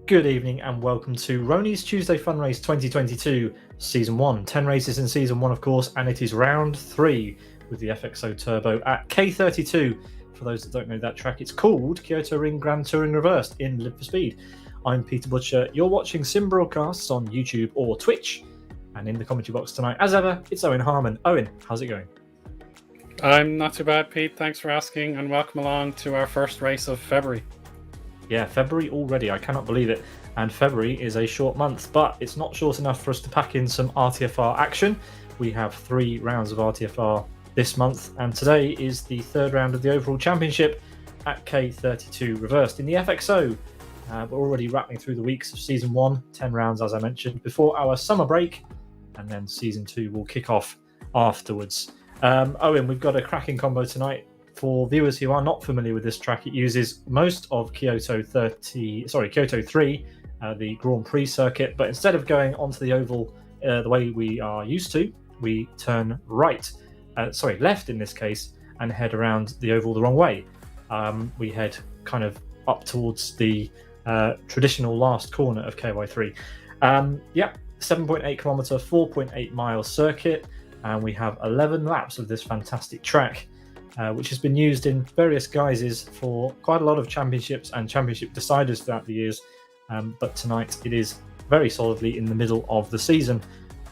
Good evening and welcome to Rony's Tuesday Fun Race 2022 Season 1. 10 races in Season 1, of course, and it is round 3 with the FXO Turbo at K32. For those that don't know that track, it's called Kyoto Ring Grand Touring Reversed in Live for Speed. I'm Peter Butcher. You're watching sim broadcasts on YouTube or Twitch. And in the commentary box tonight, as ever, it's Eoin Harmon. Eoin, how's it going? I'm not too bad, Pete. Thanks for asking, and welcome along to our first race of February. Yeah, February already. I cannot believe it. And February is a short month, but it's not short enough for us to pack in some RTFR action. We have 3 rounds of RTFR this month, and today is the third round of the overall championship at K32 reversed in the FXO. We're already rattling through the weeks of Season 1, 10 rounds as I mentioned, before our summer break, and then Season 2 will kick off afterwards. Eoin, we've got a cracking combo tonight. For viewers who are not familiar with this track, it uses most of Kyoto 3, the Grand Prix circuit, but instead of going onto the oval the way we are used to, we turn left in this case, and head around the oval the wrong way. We head kind of up towards the traditional last corner of KY3. 7.8 kilometre, 4.8 mile circuit, and we have 11 laps of this fantastic track. Which has been used in various guises for quite a lot of championships and championship deciders throughout the years. But tonight it is very solidly in the middle of the season.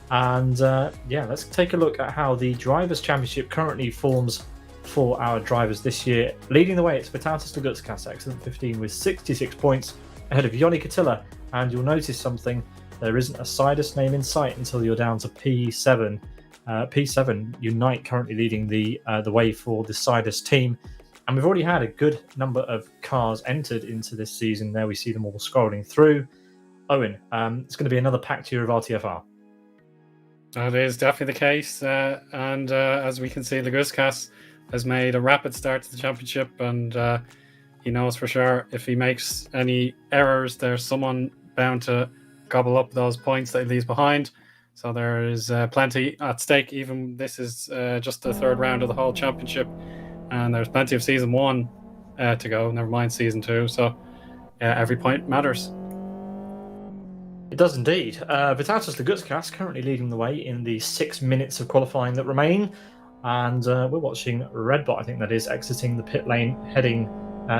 And let's take a look at how the Drivers' Championship currently forms for our drivers this year. Leading the way, it's Vytautas Lagutskas, excellent 15 with 66 points, ahead of Joni Katila. And you'll notice something, there isn't a Sidus name in sight until you're down to P7. P7 Unite currently leading the way for the Sidus team, and we've already had a good number of cars entered into this season. There we see them all scrolling through. Eoin, it's going to be another packed year of RTFR. That is definitely the case, and as we can see, Lagutskas has made a rapid start to the championship, and he knows for sure if he makes any errors, there's someone bound to gobble up those points that he leaves behind. So there is plenty at stake. Even this is just the third round of the whole championship, and there's plenty of Season 1 to go, never mind Season 2. So every point matters. It does indeed. Vytautas Lagutskas currently leading the way in the 6 minutes of qualifying that remain, and we're watching Redbot, I think that is, exiting the pit lane, heading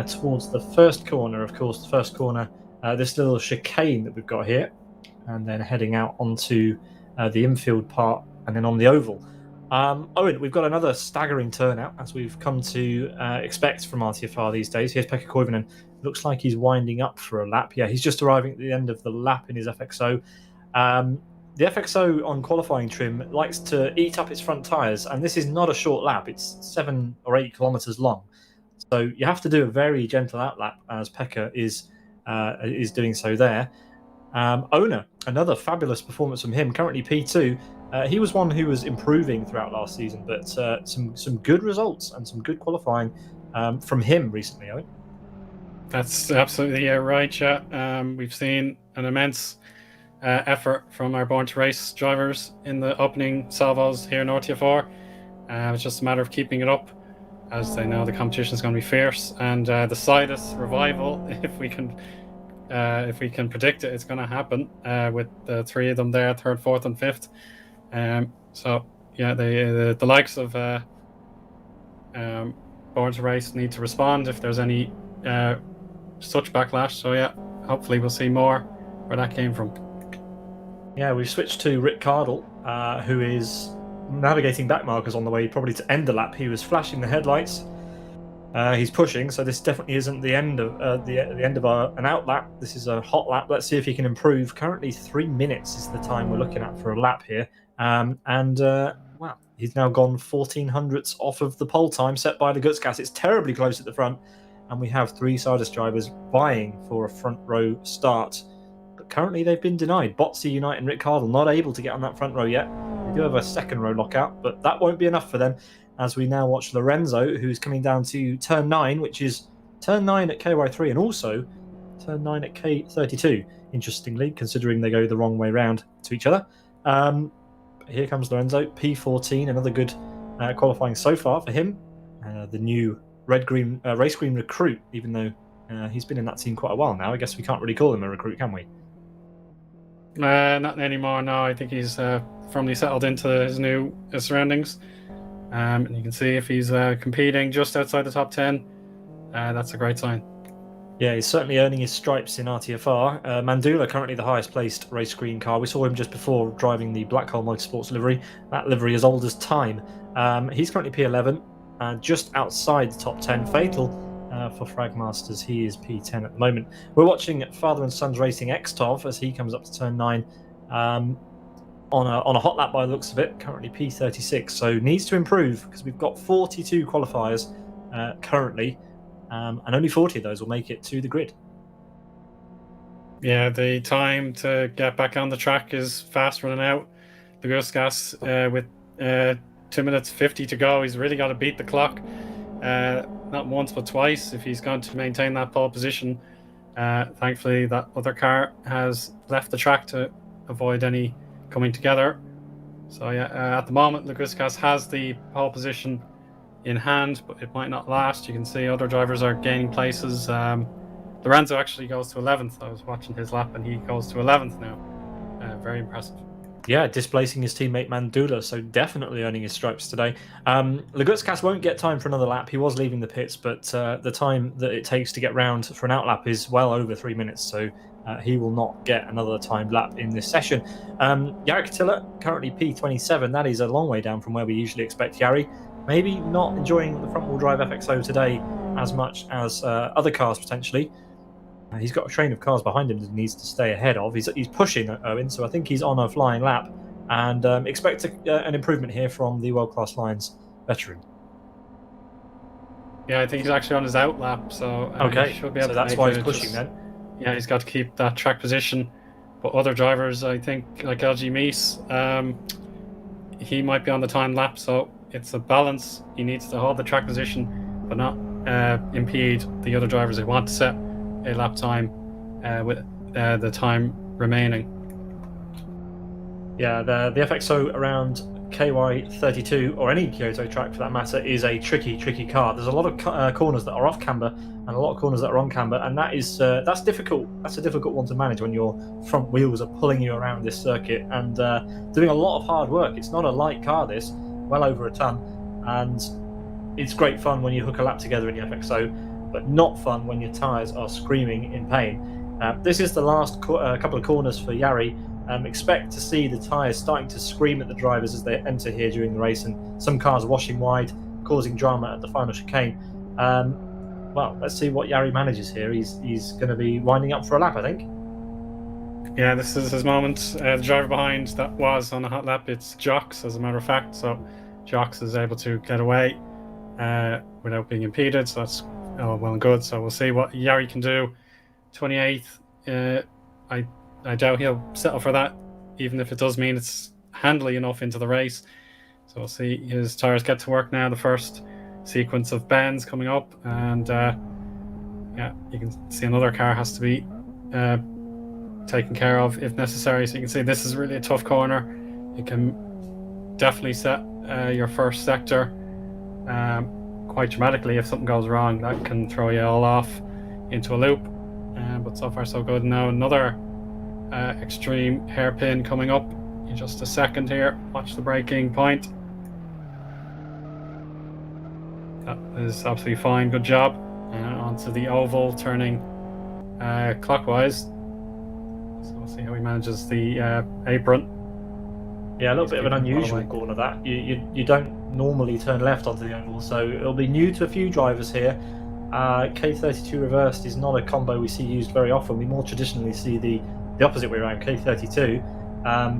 towards the first corner. Of course, the first corner, this little chicane that we've got here, and then heading out onto the infield part, and then on the oval. Eoin, we've got another staggering turnout, as we've come to expect from RTFR these days. Here's Pekka Koivunen. Looks like he's winding up for a lap. Yeah, he's just arriving at the end of the lap in his FXO. The FXO on qualifying trim likes to eat up its front tyres, and this is not a short lap. It's 7 or 8 kilometres long. So you have to do a very gentle outlap, as Pekka is doing so there. Owner, another fabulous performance from him, currently P2. He was one who was improving throughout last season, but some good results and some good qualifying from him recently, Owen. That's absolutely right, yeah. We've seen an immense effort from our Born to Race drivers in the opening salvos here in RTFR. It's just a matter of keeping it up, as they know the competition is going to be fierce, and the Sidus revival, if we can predict it, it's going to happen with the 3 of them there, 3rd, 4th, and 5th. The likes of Born to Race need to respond if there's any such backlash. So yeah, hopefully we'll see more where that came from. Yeah, we've switched to Rick Cardle, who is navigating back markers on the way probably to end the lap. He was flashing the headlights. He's pushing, so this definitely isn't the end of an out lap. This is a hot lap. Let's see if he can improve. Currently 3 minutes is the time we're looking at for a lap here. Wow, he's now gone 14 hundredths off of the pole time set by Lagutskas. It's terribly close at the front, and we have 3 Sidus drivers vying for a front row start. But currently they've been denied. Botsy, Unite and Rick Cardle not able to get on that front row yet. They do have a second row lockout, but that won't be enough for them, as we now watch Lorenzo, who's coming down to turn 9, which is turn 9 at KY3 and also turn 9 at K32, interestingly, considering they go the wrong way round to each other. Here comes Lorenzo, P14, another good qualifying so far for him. The new red-green race green recruit, even though He's been in that team quite a while now. I guess we can't really call him a recruit, can we? Not anymore. No, I think he's firmly settled into his new surroundings. And you can see if he's competing just outside the top 10, that's a great sign. Yeah, he's certainly earning his stripes in RTFR. Mandula, currently the highest placed race green car. We saw him just before driving the Blackhole Motorsports livery. That livery is old as time. He's currently P11, just outside the top 10. Fatal for Fragmasters. He is P10 at the moment. We're watching Father and Sons Racing Xtov as he comes up to turn 9 on a hot lap by the looks of it, currently P36. So needs to improve because we've got 42 qualifiers currently. And only 40 of those will make it to the grid. Yeah, the time to get back on the track is fast running out. The Guskas with 2 minutes 50 to go. He's really got to beat the clock. Not once but twice if he's going to maintain that pole position. Thankfully, that other car has left the track to avoid any coming together. So yeah, at the moment, the Guskas has the pole position in hand, but it might not last. You can see other drivers are gaining places. Lorenzo actually goes to 11th. I was watching his lap and he goes to 11th now. Very impressive. Yeah, displacing his teammate Mandula, so definitely earning his stripes today. Lagutskas won't get time for another lap. He was leaving the pits, but the time that it takes to get round for an outlap is well over 3 minutes, so he will not get another timed lap in this session. Yari Katila, currently P27. That is a long way down from where we usually expect Yari. Maybe not enjoying the front-wheel drive FXO today as much as other cars potentially. He's got a train of cars behind him that he needs to stay ahead of. He's pushing Owen, so I think he's on a flying lap, and expect an improvement here from the World Class Lions veteran. Yeah, I think he's actually on his out lap, so okay, he should be able so to that's why he's pushing then. Yeah, he's got to keep that track position. But other drivers, I think, like LG Meese, he might be on the time lap, so it's a balance. He needs to hold the track position, but not impede the other drivers who want to set a lap time with the time remaining. Yeah, the FXO around KY32 or any Kyoto track for that matter is a tricky car. There's a lot of corners that are off camber and a lot of corners that are on camber, and that's difficult. That's a difficult one to manage when your front wheels are pulling you around this circuit and doing a lot of hard work. It's not a light car, this, well over a ton, and it's great fun when you hook a lap together in the FXO, but not fun when your tyres are screaming in pain. This is the last couple of corners for Yari. Expect to see the tyres starting to scream at the drivers as they enter here during the race, and some cars washing wide, causing drama at the final chicane. Well, let's see what Yari manages here. He's going to be winding up for a lap, I think. Yeah, this is his moment. The driver behind that was on a hot lap, it's Jox, as a matter of fact. So Jox is able to get away without being impeded, so that's well and good. So we'll see what Yari can do. 28th, I doubt he'll settle for that, even if it does mean it's handily enough into the race. So we'll see his tyres get to work now. The first sequence of bends coming up, and yeah, you can see another car has to be taken care of if necessary. So you can see this is really a tough corner. It can definitely set your first sector quite dramatically. If something goes wrong, that can throw you all off into a loop. But so far so good. Now another extreme hairpin coming up in just a second here. Watch the braking point. That is absolutely fine. Good job. Onto the oval, turning clockwise. So we'll see how he manages the apron. Yeah, a little bit of an unusual corner that. You don't normally turn left onto the oval, so it'll be new to a few drivers here. K32 reversed is not a combo we see used very often. We more traditionally see the opposite way around, K32.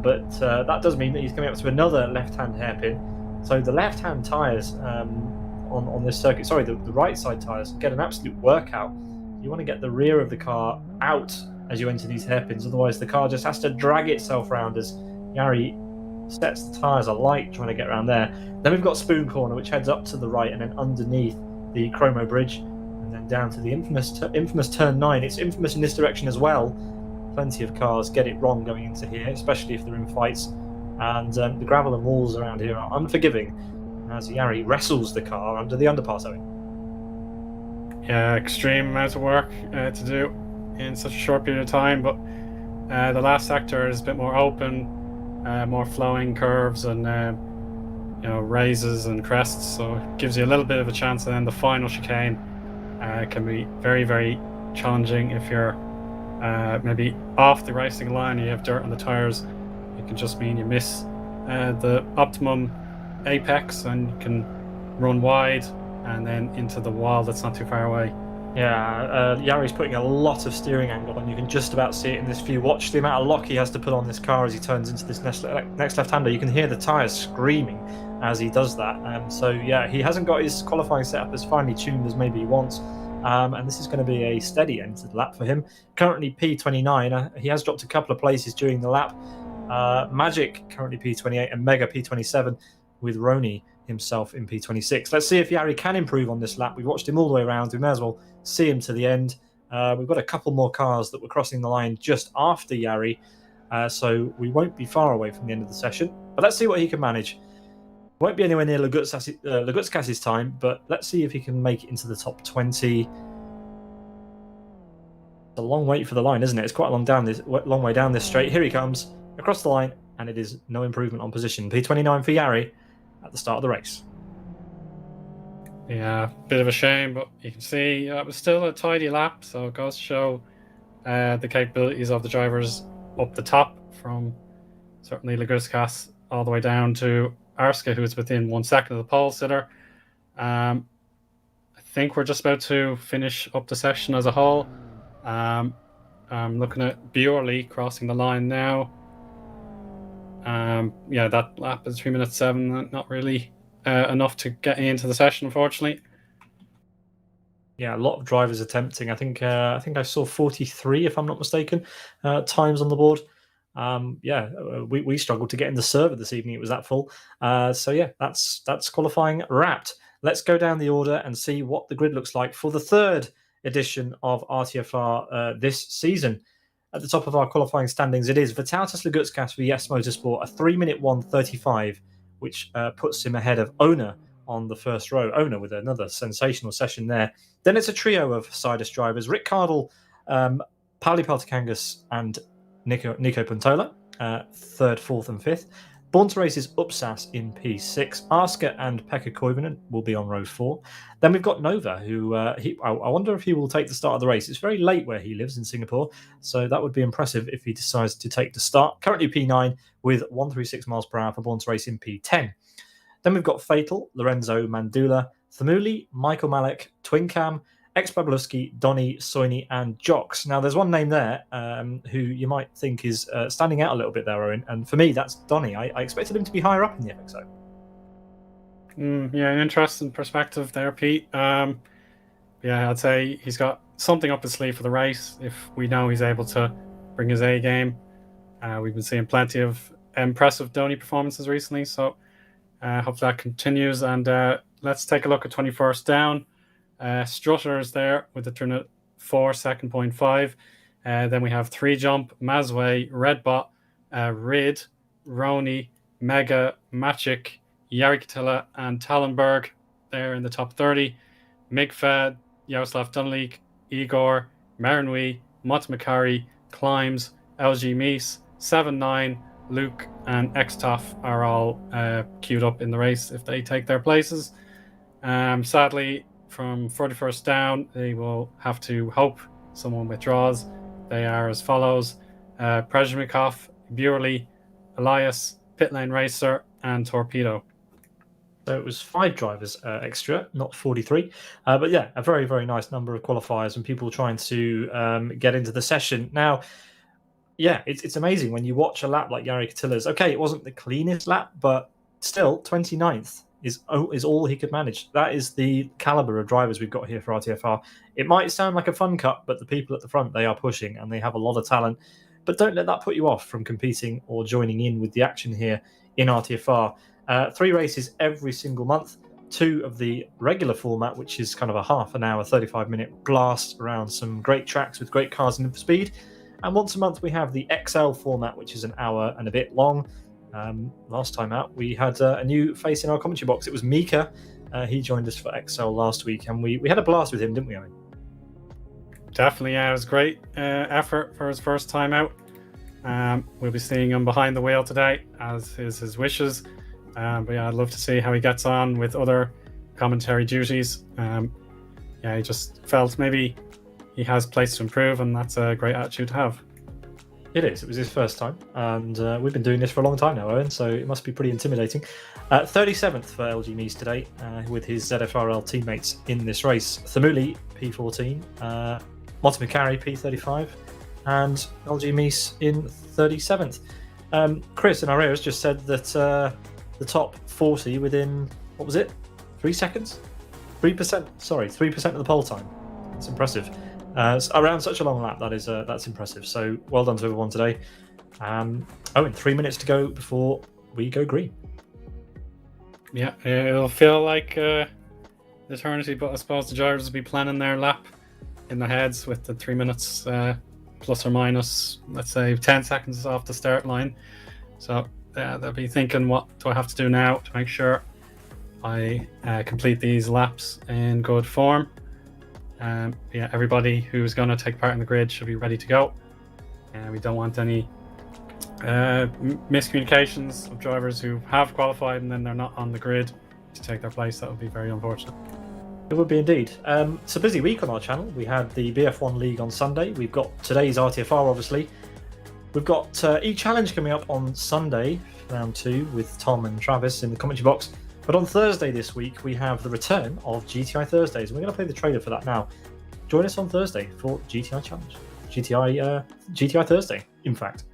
But that does mean that he's coming up to another left-hand hairpin. So the left-hand tyres on this circuit, sorry, the right side tyres, get an absolute workout. You want to get the rear of the car out as you enter these hairpins, otherwise the car just has to drag itself round as Yari sets the tyres alight trying to get around there. Then we've got Spoon Corner, which heads up to the right and then underneath the Chromo Bridge, and then down to the infamous turn 9. It's infamous in this direction as well. Plenty of cars get it wrong going into here, especially if they're in fights, and the gravel and walls around here are unforgiving as Yari wrestles the car under the underpass. extreme amount of work to do in such a short period of time. But the last sector is a bit more open, more flowing curves and raises and crests, so it gives you a little bit of a chance. And then the final chicane can be very, very challenging if you're maybe off the racing line and you have dirt on the tires. It can just mean you miss the optimum apex and you can run wide and then into the wall that's not too far away. Yeah, Yari's putting a lot of steering angle on. You can just about see it in this view. Watch the amount of lock he has to put on this car as he turns into this next left-hander. You can hear the tyres screaming as he does that. So yeah, he hasn't got his qualifying setup as finely tuned as maybe he wants. And this is going to be a steady end to the lap for him. Currently P29. He has dropped a couple of places during the lap. Magic currently P28 and Mega P27 with Rony himself in P26. Let's see if Yari can improve on this lap. We've watched him all the way around. We may as well see him to the end. We've got a couple more cars that were crossing the line just after Yari, so we won't be far away from the end of the session. But let's see what he can manage. Won't be anywhere near Legutskas's time, but let's see if he can make it into the top 20. It's a long wait for the line, isn't it? It's quite a long way down this straight. Here he comes across the line, and it is no improvement on position. P29 for Yari at the start of the race. Yeah, bit of a shame, but you can see it was still a tidy lap, so it goes to show the capabilities of the drivers up the top, from certainly Legutskás all the way down to Arska, who is within 1 second of the pole sitter. I think we're just about to finish up the session as a whole. I'm looking at Bjorli crossing the line now. That lap is 3 minutes 7. Not really enough to get into the session, unfortunately. Yeah, a lot of drivers attempting. I think I saw 43, if I'm not mistaken, times on the board. We struggled to get in the server this evening. It was that full. That's qualifying wrapped. Let's go down the order and see what the grid looks like for the third edition of RTFR this season. At the top of our qualifying standings, it is Vitalis Legutskás for Yes Motorsport, a 3-minute 1:35, which puts him ahead of Eoin on the first row. Eoin with another sensational session there. Then it's a trio of Sidus drivers: Rick Cardle, Pauli Peltokangas, and Nico Puntola, third, fourth, and fifth. Born to Race's Upsas in P6. Arska and Pekka Koivunen will be on row 4. Then we've got Nova, who I wonder if he will take the start of the race. It's very late where he lives in Singapore, so that would be impressive if he decides to take the start. Currently P9 with 136 miles per hour for Born to Race in P10. Then we've got Fatal, Lorenzo Mandula, Thamuli, Michael Malek, Twincam, Ex-Babluski, Donny, Soini, and Jox. Now, there's one name there who you might think is standing out a little bit there, Eoin, and for me, that's Donny. I expected him to be higher up in the FXO. An interesting perspective there, Pete. I'd say he's got something up his sleeve for the race if we know he's able to bring his A game. We've been seeing plenty of impressive Donny performances recently, so hopefully that continues. And let's take a look at 21st down. Strutter is there with the turn at 4 second 0.5. Then we have 3 jump, Mazway, Redbot, Rid, Rony, Mega, Maciek, Yarikatila, and Tallenberg there in the top 30. Migfed, Yaroslav Dunleak, Igor, Marinui, Mott Macari, Climbs, LG Meese, 7-9, Luke, and Xtoff are all queued up in the race if they take their places. Sadly, from 41st down, they will have to hope someone withdraws. They are as follows: Prezhmikov, Burley, Elias, Pitlane Racer, and Torpedo. So it was 5 drivers extra, not 43. But yeah, a very, very nice number of qualifiers and people trying to get into the session. Now, yeah, it's amazing when you watch a lap like Jari Katila's. Okay, it wasn't the cleanest lap, but still 29th is all he could manage. That is the caliber of drivers we've got here for RTFR. It might sound like a fun cup, but the people at the front, they are pushing and they have a lot of talent. But don't let that put you off from competing or joining in with the action here in RTFR. 3 races every single month. 2 of the regular format, which is kind of a half an hour, 35-minute blast around some great tracks with great cars and speed. And once a month we have the XL format, which is an hour and a bit long. Last time out, we had a new face in our commentary box. It was Mika, He joined us for Excel last week, and we had a blast with him, didn't we, Owen? Definitely, yeah. It was a great effort for his first time out. We'll be seeing him behind the wheel today, as is his wishes. But yeah, I'd love to see how he gets on with other commentary duties. Yeah, he just felt maybe he has place to improve, and that's a great attitude to have. It is. It was his first time, and we've been doing this for a long time now, Owen, so it must be pretty intimidating. 37th for LG Nice today, with his ZFRL teammates in this race. Thamuli, P14, Motomikari, P35, and LG Nice in 37th. Chris in our ears just said that the top 40 within, what was it, 3 seconds? 3%, sorry, 3% of the pole time. That's impressive. Around such a long lap, that's impressive. So well done to everyone today. In 3 minutes to go before we go green. Yeah, it'll feel like eternity, but I suppose the drivers will be planning their lap in their heads with the 3 minutes plus or minus, let's say, 10 seconds off the start line. So they'll be thinking, what do I have to do now to make sure I complete these laps in good form? Yeah, everybody who's going to take part in the grid should be ready to go. We don't want any miscommunications of drivers who have qualified and then they're not on the grid to take their place. That would be very unfortunate. It would be indeed. It's a busy week on our channel. We had the BF1 League on Sunday. We've got today's RTFR, obviously. We've got E-Challenge coming up on Sunday, round 2, with Tom and Travis in the commentary box. But on Thursday this week, we have the return of GTI Thursdays, and we're going to play the trailer for that now. Join us on Thursday for GTI Challenge. GTI Thursday, in fact.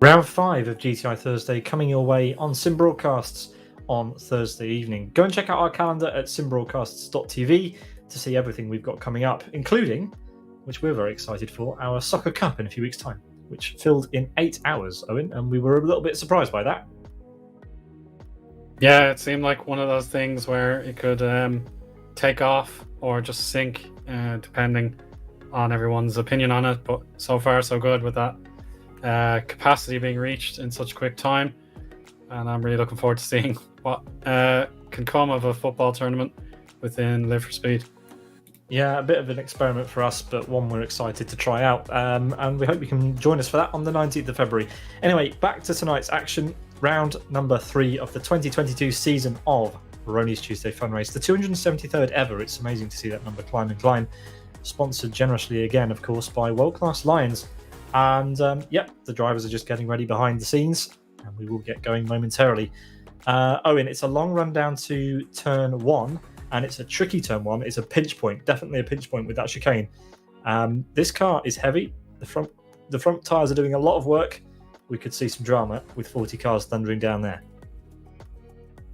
Round 5 of GTI Thursday coming your way on Sim Broadcasts on Thursday evening. Go and check out our calendar at simbroadcasts.tv to see everything we've got coming up, including, which we're very excited for, our Soccer Cup in a few weeks' time, which filled in 8 hours, Owen, and we were a little bit surprised by that. Yeah, it seemed like one of those things where it could take off or just sink, depending on everyone's opinion on it. But so far, so good with that capacity being reached in such a quick time. And I'm really looking forward to seeing what can come of a football tournament within Live for Speed. Yeah, a bit of an experiment for us, but one we're excited to try out. And we hope you can join us for that on the 19th of February. Anyway, back to tonight's action. Round number 3 of the 2022 season of Rony's Tuesday Fun Race. The 273rd ever. It's amazing to see that number climb and climb. Sponsored generously again, of course, by World Class Lions. And yep, the drivers are just getting ready behind the scenes. And we will get going momentarily. Owen, it's a long run down to turn 1. And it's a tricky turn 1. It's a pinch point, definitely a pinch point with that chicane. This car is heavy. The front tyres are doing a lot of work. We could see some drama with 40 cars thundering down there.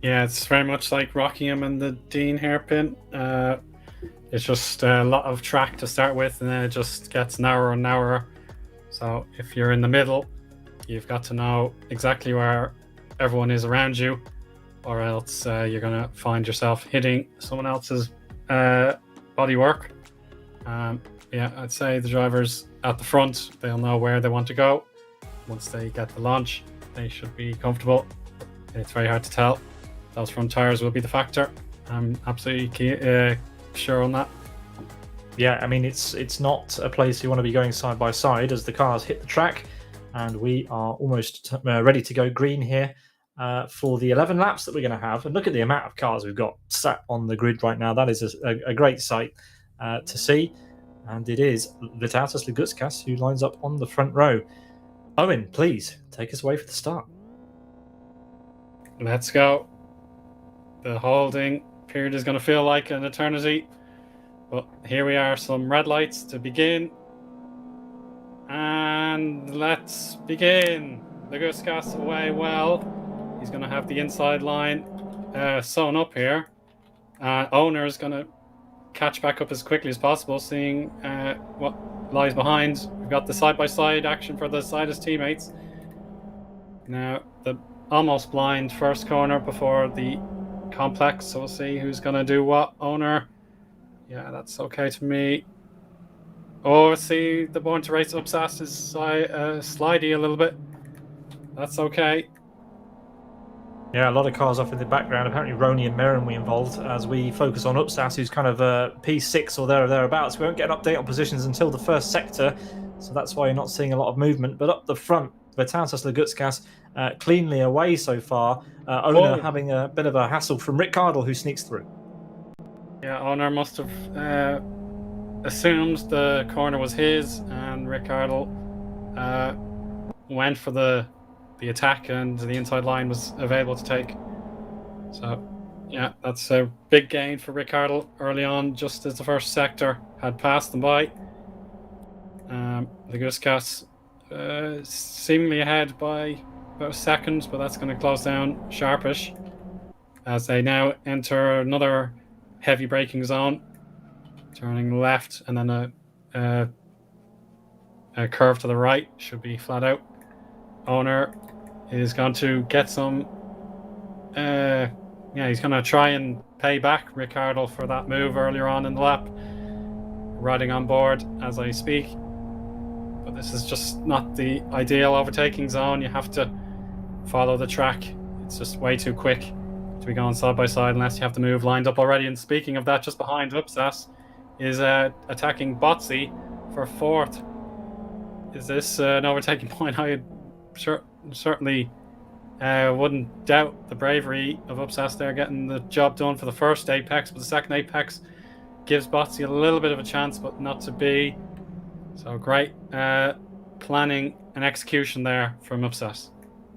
Yeah, it's very much like Rockingham and the Dean hairpin. It's just a lot of track to start with, and then it just gets narrower and narrower. So if you're in the middle, you've got to know exactly where everyone is around you, or else you're going to find yourself hitting someone else's bodywork. Yeah, I'd say the drivers at the front, they'll know where they want to go. Once they get the launch, they should be comfortable. It's very hard to tell. Those front tyres will be the factor. I'm absolutely sure on that. Yeah, I mean, it's not a place you want to be going side by side as the cars hit the track, and we are almost ready to go green here for the 11 laps that we're going to have. And look at the amount of cars we've got sat on the grid right now. That is a great sight to see. And it is Vytautas Lagutskas who lines up on the front row. Eoin, please take us away for the start. Let's go. The holding period is going to feel like an eternity. But here we are, some red lights to begin. And let's begin. Lagutskas away well. He's going to have the inside line sewn up here. Owner is going to catch back up as quickly as possible, seeing what lies behind. We've got the side-by-side action for the side of his teammates. Now, the almost blind first corner before the complex, so we'll see who's going to do what. Owner, yeah, that's okay to me. Oh, see, the Born to Race Upsas is slidey a little bit. That's okay. Yeah, a lot of cars off in the background. Apparently Rony and Merrin we involved as we focus on Upsas, who's kind of P6 or there or thereabouts. We won't get an update on positions until the first sector, so that's why you're not seeing a lot of movement. But up the front, Vytautas Lagutskas cleanly away so far. Owner having a bit of a hassle from Rick Cardle, who sneaks through. Yeah, Owner must have assumed the corner was his, and Rick Cardle went for the attack, and the inside line was available to take. So, yeah, that's a big gain for Rick Cardle early on, just as the first sector had passed them by. Lagutskas seemingly ahead by about a second, but that's going to close down sharpish as they now enter another heavy braking zone, turning left, and then a curve to the right should be flat out. Owner is going to get some he's going to try and pay back Ricardo for that move earlier on in the lap, riding on board as I speak. But this is just not the ideal overtaking zone. You have to follow the track. It's just way too quick to be going side by side unless you have the move lined up already. And speaking of that, just behind Upsas is attacking Botsy for fourth. Is this an overtaking point? I certainly wouldn't doubt the bravery of Upsas there, getting the job done for the first apex, but the second apex gives Botsy a little bit of a chance, but not to be. So great planning and execution there from Upsas.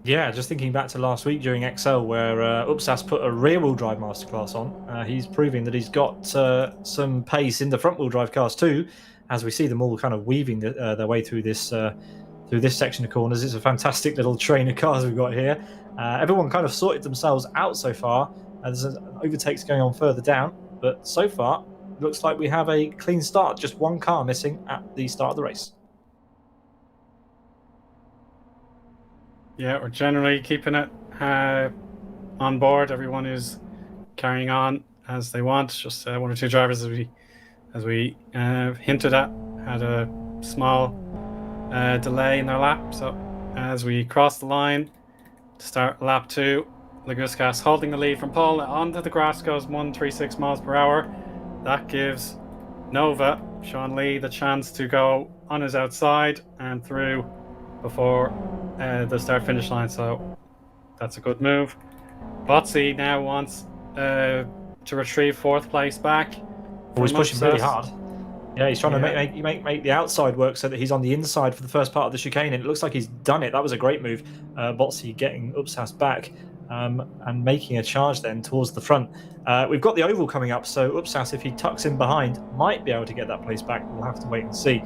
Yeah, just thinking back to last week during XL, where Upsas put a rear-wheel drive masterclass on. He's proving that he's got some pace in the front-wheel drive cars too, as we see them all kind of weaving their way through this section of corners. It's a fantastic little train of cars we've got here. Everyone kind of sorted themselves out so far. There's overtakes going on further down, but so far it looks like we have a clean start. Just one car missing at the start of the race. Yeah, we're generally keeping it on board. Everyone is carrying on as they want. Just one or two drivers, as we hinted at, had a small delay in their lap. So as we cross the line to start lap 2, Lagutskas holding the lead from pole. Onto the grass goes 136 miles per hour. That gives Nova, Sean Lee, the chance to go on his outside and through before the start-finish line. So that's a good move. Botsy now wants to retrieve fourth place back. Oh, he's pushing really hard. Yeah, he's trying to make the outside work so that he's on the inside for the first part of the chicane, and it looks like he's done it. That was a great move. Botsy getting Upsas back and making a charge then towards the front. We've got the oval coming up, so Upsas, if he tucks in behind, might be able to get that place back. We'll have to wait and see.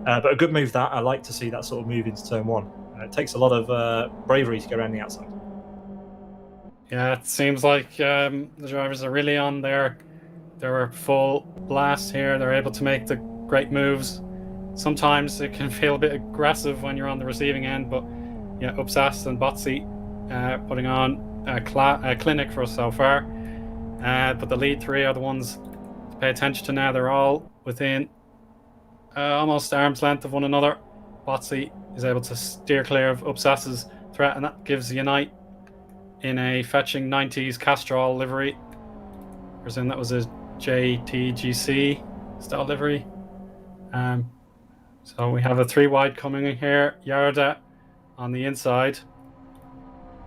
But a good move that. I like to see that sort of move into turn 1. It takes a lot of bravery to go around the outside. Yeah, it seems like the drivers are really on their full blast here. They're able to make the great moves. Sometimes it can feel a bit aggressive when you're on the receiving end, but yeah, Upsas and Botsy putting on a clinic for us so far. But the lead 3 are the ones to pay attention to now. They're all within almost arm's length of one another. Botsy is able to steer clear of Upsas's threat, and that gives Unite in a fetching 90s Castrol livery presume that was a JTGC style livery. So we have a 3 wide coming in here. Yarda on the inside.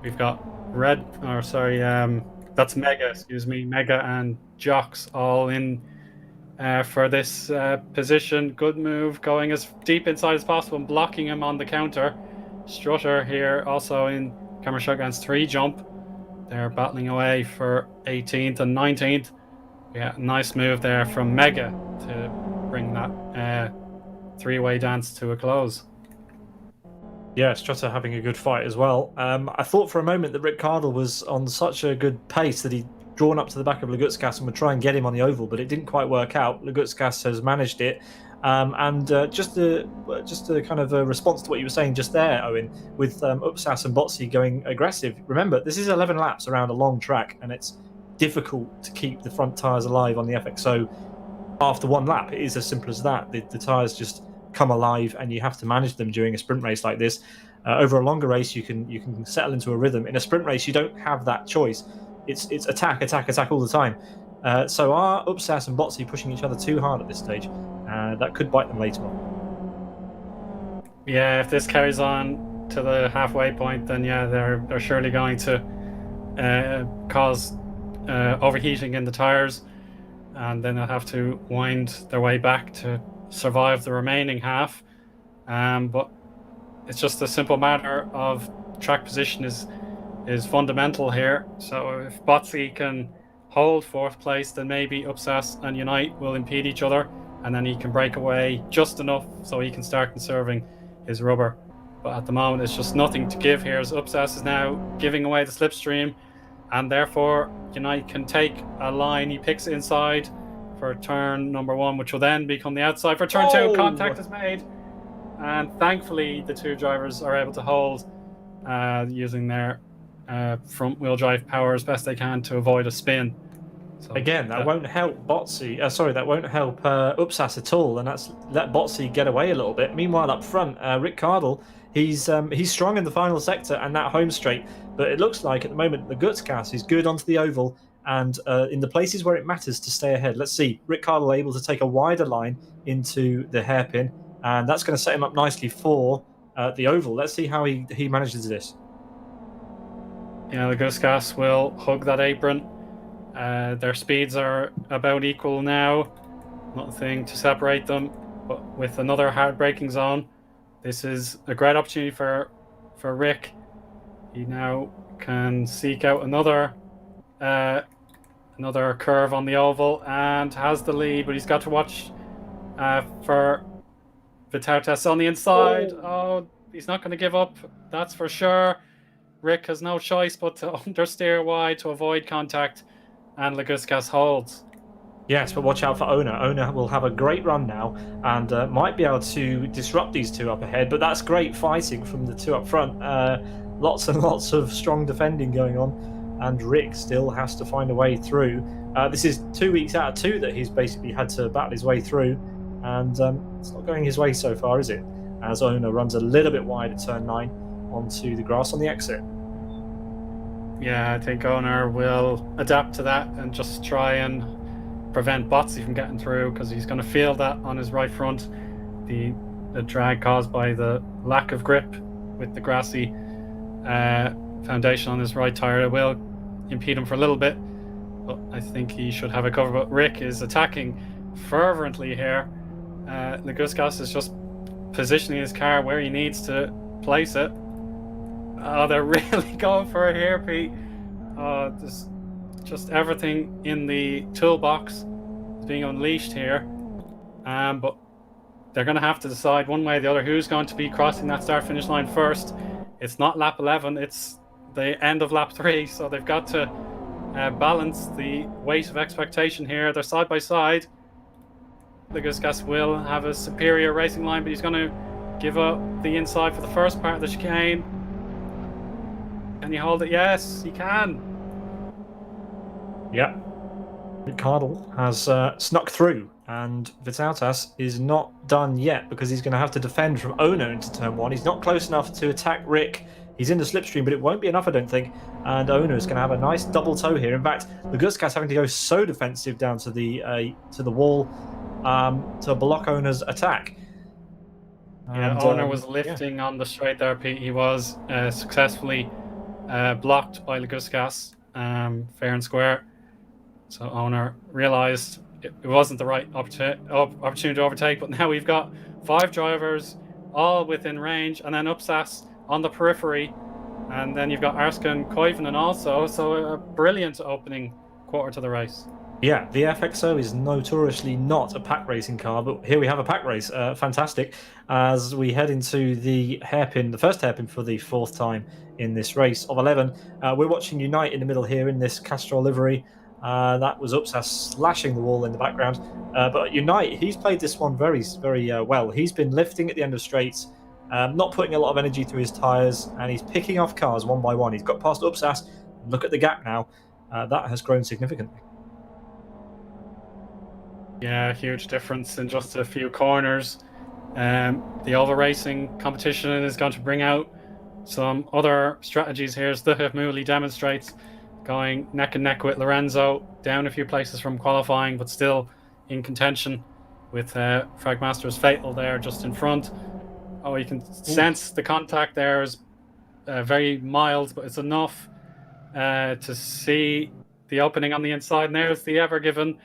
We've got that's Mega, excuse me. Mega and Jocks all in for this position. Good move, going as deep inside as possible and blocking him on the counter. Strutter here also in Camera Shotgun's 3 jump. They're battling away for 18th and 19th. Yeah, nice move there from Mega to bring that 3-way dance to a close. Yeah, Strutter having a good fight as well. I thought for a moment that Rick Cardle was on such a good pace that he'd drawn up to the back of Lagutskas and would try and get him on the oval, but it didn't quite work out. Lagutskas has managed it. Just a kind of a response to what you were saying just there, Owen, with Upsas and Botsy going aggressive. Remember, this is 11 laps around a long track, and it's difficult to keep the front tyres alive on the FXO after one lap. It is as simple as that. The tyres just come alive, and you have to manage them during a sprint race like this. Over a longer race, you can settle into a rhythm. In a sprint race, you don't have that choice. It's attack all the time. So are Upsas and Botsy pushing each other too hard at this stage? That could bite them later on. Yeah, if this carries on to the halfway point, then yeah, they're surely going to cause overheating in the tires, and then they'll have to wind their way back to survive the remaining half. But it's just a simple matter of track position is fundamental here. So if Botsy can hold 4th place, then maybe Upsas and Unite will impede each other, and then he can break away just enough so he can start conserving his rubber. But at the moment, it's just nothing to give here, as Upsas is now giving away the slipstream, and therefore Unite can take a line. He picks inside for turn number 1, which will then become the outside for turn 2. Contact is made, and thankfully the 2 drivers are able to hold using their front wheel drive power as best they can to avoid a spin. So again, that won't help Botsy. That won't help Upsas at all, and that's let Botsy get away a little bit. Meanwhile, up front, Rick Cardle, he's strong in the final sector and that home straight, but it looks like at the moment the Gutskas is good onto the oval and in the places where it matters to stay ahead. Let's see, Rick Cardle able to take a wider line into the hairpin, and that's going to set him up nicely for the oval. Let's see how he manages this. Yeah, the Gutskas will hug that apron. Their speeds are about equal now. Nothing to separate them, but with another hard braking zone, this is a great opportunity for Rick. He now can seek out another curve on the oval and has the lead, but he's got to watch for Vitautas on the inside. Oh, he's not going to give up, that's for sure. Rick has no choice but to understeer wide to avoid contact, and Lagutskas holds. Yes, but watch out for Ona. Ona will have a great run now and might be able to disrupt these 2 up ahead, but that's great fighting from the 2 up front. Lots and lots of strong defending going on, and Rick still has to find a way through. This is 2 weeks out of 2 that he's basically had to battle his way through, and it's not going his way so far, is it? As Ona runs a little bit wide at turn 9 onto the grass on the exit. Yeah, I think Ona will adapt to that and just try and prevent Botsy from getting through, because he's going to feel that on his right front, the drag caused by the lack of grip with the grassy foundation on his right tire. It will impede him for a little bit, but I think he should have it covered. But Rick is attacking fervently here. Lagutskas is just positioning his car where he needs to place it. Oh, they're really going for it here, Pete. There's just everything in the toolbox is being unleashed here. But they're going to have to decide one way or the other who's going to be crossing that start-finish line first. It's not lap 11, it's the end of lap 3, so they've got to balance the weight of expectation here. They're side by side. Lagutskas will have a superior racing line, but he's going to give up the inside for the first part of the chicane. Can you hold it? Yes, he can. Yeah. Cardle has snuck through, and Vitautas is not done yet because he's going to have to defend from Ono into turn 1. He's not close enough to attack Rick He's in the slipstream, but it won't be enough, I don't think. And Owner's going to have a nice double toe here. In fact, the Gutscas having to go so defensive down to the wall to block Owner's attack. Yeah, Owner was lifting on the straight there, Pete. He was successfully blocked by Laguskas, fair and square. So Owner realised it wasn't the right opportunity to overtake, but now we've got 5 drivers all within range, and then Upsas on the periphery, and then you've got Arska and Koivunen also. So a brilliant opening quarter to the race. Yeah, the FXO is notoriously not a pack racing car, but here we have a pack race. Fantastic. As we head into the first hairpin for the 4th time in this race of 11. We're watching Unite in the middle here in this Castrol livery. That was Upsas slashing the wall in the background. But Unite, he's played this one very, very well. He's been lifting at the end of straights, not putting a lot of energy through his tyres, and he's picking off cars one by one. He's got past Upsas. Look at the gap now. That has grown significantly. Yeah, huge difference in just a few corners. The oval racing competition is going to bring out some other strategies here, as the Mooley demonstrates, going neck and neck with Lorenzo, down a few places from qualifying, but still in contention with Fragmaster's Fatal there just in front. Oh, you can sense the contact there is very mild, but it's enough to see the opening on the inside. And there's the Ever Given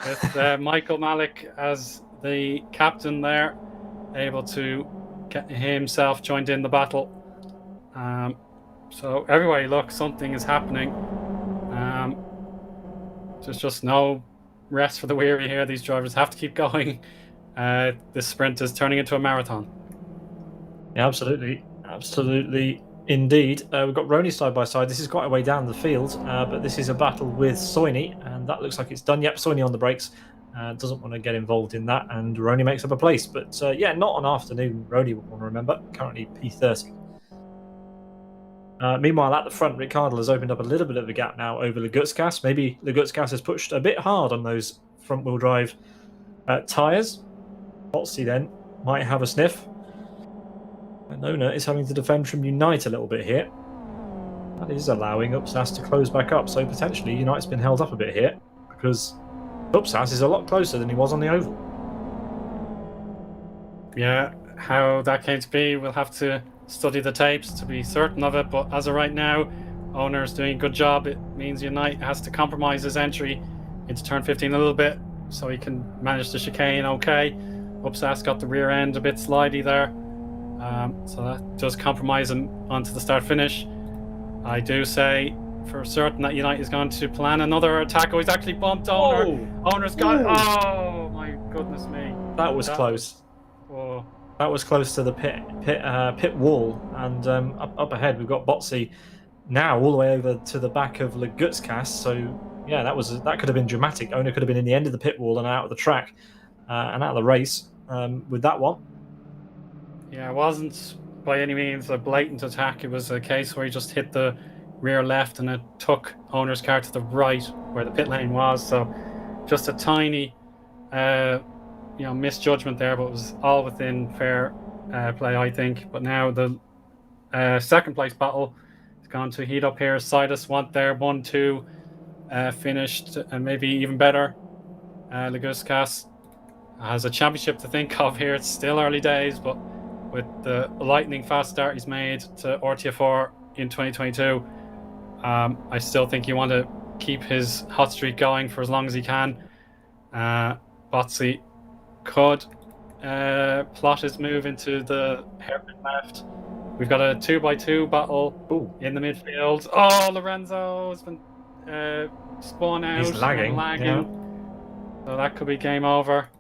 with Michael Malik as the captain there, able to get himself joined in the battle. So everywhere you look, something is happening. There's just no rest for the weary here. These drivers have to keep going. This sprint is turning into a marathon. Yeah, absolutely indeed. We've got Rony side by side. This is quite a way down the field, but this is a battle with Soini, and that looks like it's done. Yep, Soini on the brakes. Doesn't want to get involved in that, and Rony makes up a place. But yeah, not an afternoon Rony would want to remember. Currently P30. Meanwhile, at the front, Ricciardo has opened up a little bit of a gap now over Lagutskis. Maybe Lagutskis has pushed a bit hard on those front-wheel drive tyres. Botsy then might have a sniff. And Nona is having to defend from Unite a little bit here. That is allowing Upsas to close back up. So potentially Unite's been held up a bit here, because Upsas is a lot closer than he was on the oval. Yeah, how that came to be, we'll have to study the tapes to be certain of it, but as of right now, Owner's doing a good job. It means Unite has to compromise his entry into turn 15 a little bit so he can manage the chicane okay. Upsas got the rear end a bit slidey there, so that does compromise him onto the start finish. I do say for certain that Unite is going to plan another attack. Oh, he's actually bumped Owner. Owner's got... Oh my goodness me. That was close. Whoa. That was close to the pit wall, and up ahead we've got Botsy now all the way over to the back of Lagutskis. So yeah, that could have been dramatic. Owner could have been in the end of the pit wall and out of the track and out of the race with that one. Yeah, it wasn't by any means a blatant attack. It was a case where he just hit the rear left and it took Owner's car to the right where the pit lane was. So just a tiny misjudgment there, but it was all within fair play, I think. But now the second place battle is going to heat up here. Sidus want there 1-2 finished, and maybe even better. Laguskas has a championship to think of here. It's still early days, but with the lightning fast start he's made to RTFR in 2022, I still think you want to keep his hot streak going for as long as he can. Botsy could plot his move into the hairpin left. We've got a 2x2 battle in the midfield. Oh, Lorenzo has been spun out. He's lagging. Yeah. So that could be game over.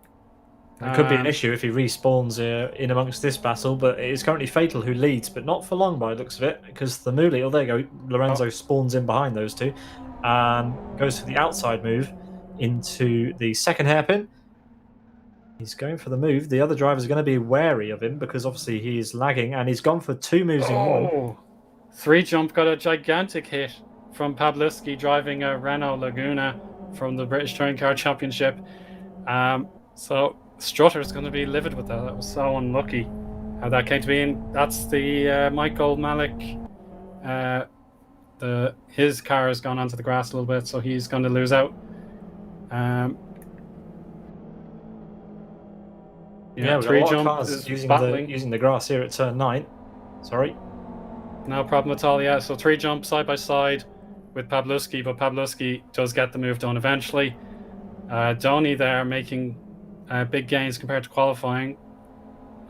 It could be an issue if he respawns in amongst this battle, but it is currently Fatal who leads, but not for long by the looks of it, because the Mooley, there you go, Lorenzo spawns in behind those two, goes for the outside move into the second hairpin. He's going for the move. The other drivers are going to be wary of him because obviously he is lagging, and he's gone for 2 moves in one. 3 jump got a gigantic hit from Pawlowski driving a Renault Laguna from the British Touring Car Championship. So Strutter's going to be livid with that. That was so unlucky how that came to be. And that's the Michael Malik His car has gone onto the grass a little bit, so he's going to lose out. Yeah, we've got a lot of cars using the grass here at turn 9. Sorry. No problem at all, yeah. So 3 jump side by side with Pawlowski, but Pawlowski does get the move done eventually. Donny there making big gains compared to qualifying.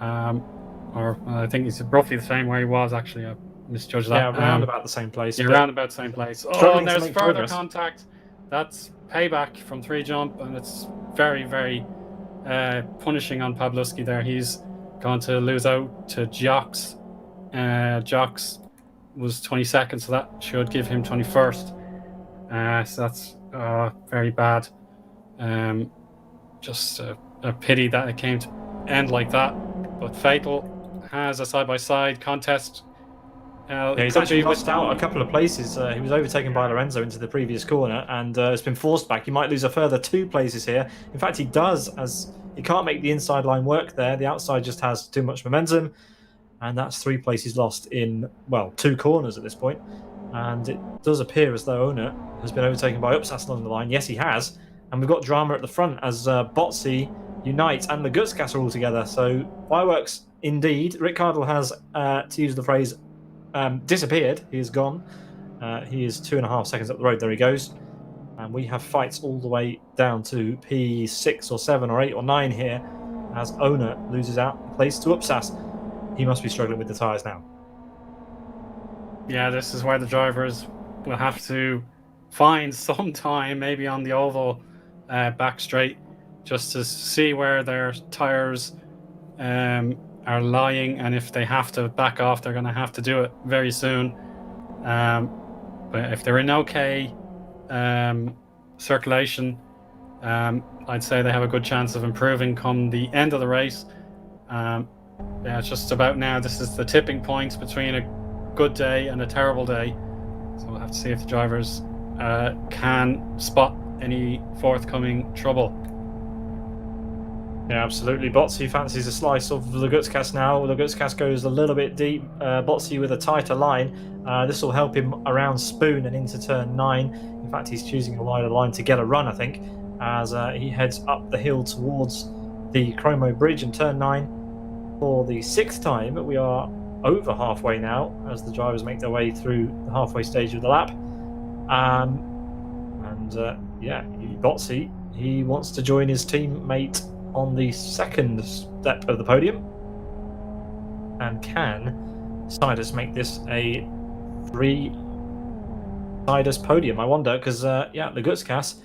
Or I think he's roughly the same where he was, actually. I misjudged that. Yeah, around about the same place. Yeah, around about the same place. Oh, and there's further progress. Contact. That's payback from 3 jump, and it's very, very punishing on Pawlowski there. He's going to lose out to Jocks. Jocks was 22nd, so that should give him 21st. So that's very bad. Just a pity that it came to end like that. But Fatal has a side-by-side contest. He's actually lost out a couple of places. He was overtaken by Lorenzo into the previous corner and has been forced back. He might lose a further 2 places here. In fact, he does, as he can't make the inside line work there. The outside just has too much momentum. And that's 3 places lost in, well, 2 corners at this point. And it does appear as though Owner has been overtaken by Upsas along the line. Yes, he has. And we've got drama at the front as Botsy, Unite, and the Gutskas are all together. So fireworks indeed. Rick Cardle has, to use the phrase, disappeared. He is gone. He is 2.5 seconds up the road. There he goes. And we have fights all the way down to P6 or 7 or 8 or 9 here as Owner loses out place to Upsas. He must be struggling with the tyres now. Yeah, this is where the drivers will have to find some time, maybe on the oval back straight, just to see where their tyres are lying, and if they have to back off, they're going to have to do it very soon. But if they're in okay circulation, I'd say they have a good chance of improving come the end of the race. Yeah, it's just about now. This is the tipping point between a good day and a terrible day. So we'll have to see if the drivers can spot any forthcoming trouble. Yeah, absolutely. Botsy fancies a slice of the Gutskas now. The Gutskas goes a little bit deep. Botsy with a tighter line. This will help him around Spoon and into turn 9. In fact, he's choosing a wider line to get a run, I think, as he heads up the hill towards the Chromo Bridge in turn 9. For the 6th time, we are over halfway now as the drivers make their way through the halfway stage of the lap. Yeah, Botsy, he wants to join his teammate on the 2nd step of the podium. And can Sidus make this a 3-Sidus podium? I wonder, because yeah, the Gutskas,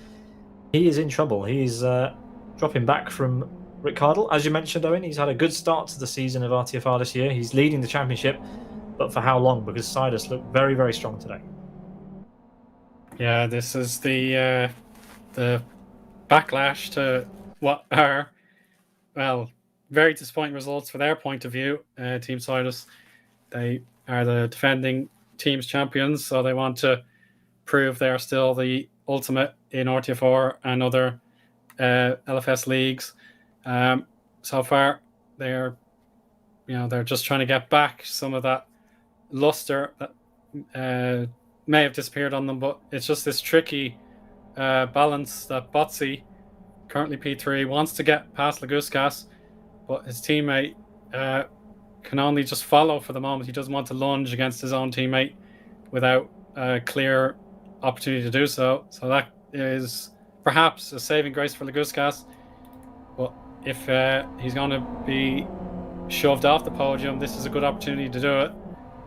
he is in trouble. He's dropping back from Rick Cardle. As you mentioned, Owen, he's had a good start to the season of RTFR this year. He's leading the championship, but for how long? Because Sidus looked very, very strong today. Yeah, this is the backlash to what are, well, very disappointing results for their point of view. Team Sidus, they are the defending team's champions, so they want to prove they are still the ultimate in RTFR and other LFS leagues. So far, they're just trying to get back some of that luster that may have disappeared on them, but it's just this tricky balance that Botsy, currently P3, wants to get past Laguskas, but his teammate can only just follow for the moment. He doesn't want to lunge against his own teammate without a clear opportunity to do so. So that is perhaps a saving grace for Laguskas. But if he's going to be shoved off the podium, this is a good opportunity to do it.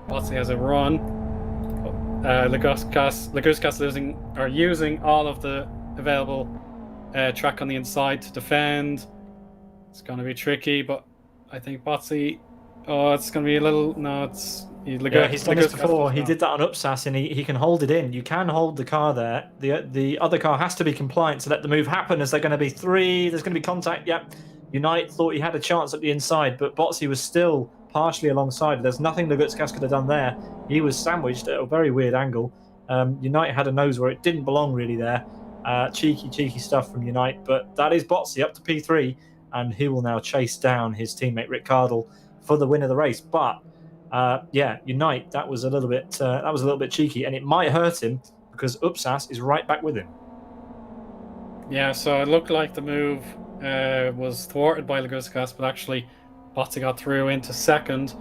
Botsy has a run. Laguskas using all of the available track on the inside to defend. It's going to be tricky, but I think Botsy, it's going to be a little, no, it's... Yeah, he's done this before. He did that on Upsas, and he can hold it in. You can hold the car there. The other car has to be compliant to let the move happen, as they're going to be 3. There's going to be contact. Yep. Unite thought he had a chance at the inside, but Botsy was still partially alongside. There's nothing the Gutskas could have done there. He was sandwiched at a very weird angle. Unite had a nose where it didn't belong really there. Cheeky stuff from Unite, but that is Botsy up to P3, and he will now chase down his teammate Rick Cardle for the win of the race. But Yeah, Unite. That was a little bit cheeky, and it might hurt him because Upsas is right back with him. Yeah, so it looked like the move was thwarted by Leguskas, but actually Botsi got through into second.